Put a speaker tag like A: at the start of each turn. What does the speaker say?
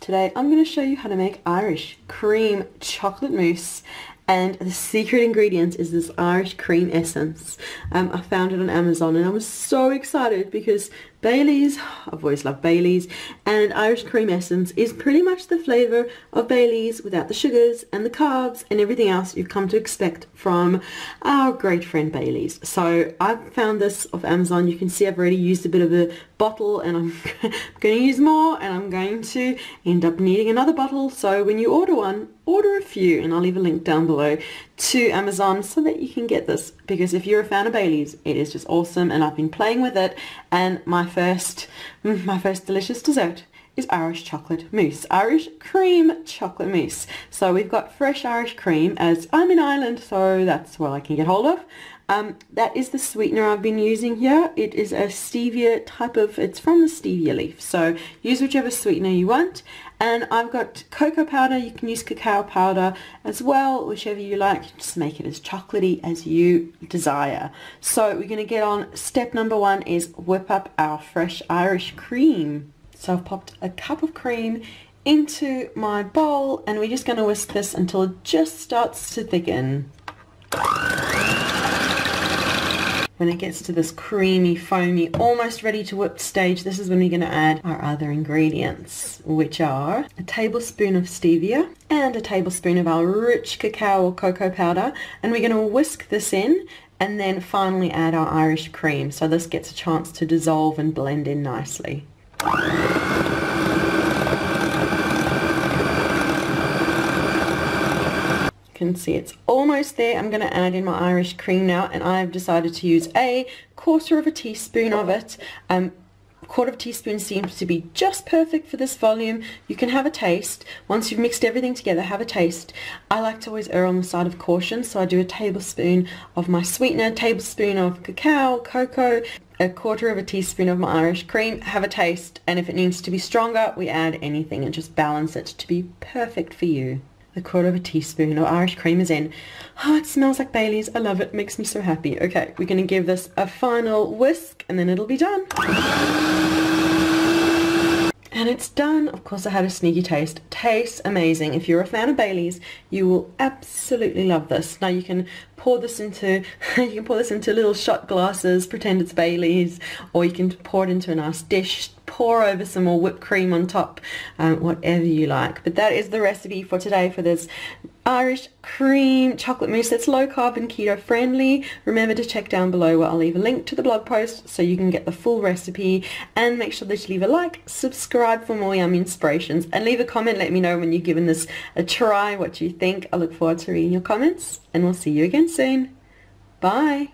A: today I'm going to show you how to make Irish cream chocolate mousse, and the secret ingredient is this Irish cream essence. I found it on Amazon and I was so excited because Baileys, I've always loved Baileys, and Irish cream essence is pretty much the flavour of Baileys without the sugars and the carbs and everything else you've come to expect from our great friend Baileys. So I found this off Amazon. You can see I've already used a bit of a bottle and I'm going to use more, and I'm going to end up needing another bottle. So when you order one, order a few, and I'll leave a link down below to Amazon so that you can get this, because if you're a fan of Baileys, it is just awesome, and I've been playing with it. And my first delicious dessert is Irish chocolate mousse, Irish cream chocolate mousse. So we've got fresh Irish cream, as I'm in Ireland, so that's what I can get hold of. That is the sweetener I've been using here. It is a stevia type of, it's from the stevia leaf, so use whichever sweetener you want. And I've got cocoa powder. You can use cacao powder as well, whichever you like. Just make it as chocolatey as you desire. So we're going to get on step number one, is whip up our fresh Irish cream. So I've popped a cup of cream into my bowl, and we're just going to whisk this until it just starts to thicken. When it gets to this creamy, foamy, almost ready to whip stage, this is when we're going to add our other ingredients, which are a tablespoon of stevia and a tablespoon of our rich cacao or cocoa powder. And we're going to whisk this in and then finally add our Irish cream, so this gets a chance to dissolve and blend in nicely. Can see it's almost there. I'm going to add in my Irish cream now, and I've decided to use a quarter of a teaspoon of it. A quarter of a teaspoon seems to be just perfect for this volume. You can have a taste. Once you've mixed everything together, have a taste. I like to always err on the side of caution, so I do a tablespoon of my sweetener, a tablespoon of cacao, cocoa, a quarter of a teaspoon of my Irish cream, have a taste, and if it needs to be stronger, we add anything and just balance it to be perfect for you. A quarter of a teaspoon of Irish cream is in. Oh, it smells like Baileys. I love it. It makes me so happy. Okay, we're going to give this a final whisk and then it'll be done. And it's done. Of course, I had a sneaky taste. Tastes amazing. If you're a fan of Baileys, you will absolutely love this. Now you can pour this into little shot glasses, pretend it's Baileys, or you can pour it into a nice dish, pour over some more whipped cream on top, whatever you like. But that is the recipe for today for this Irish cream chocolate mousse that's low carb and keto friendly. Remember to check down below where I'll leave a link to the blog post so you can get the full recipe, and make sure that you leave a like, subscribe for more yummy inspirations, and leave a comment. Let me know when you've given this a try, what you think. I look forward to reading your comments, and we'll see you again soon. Bye.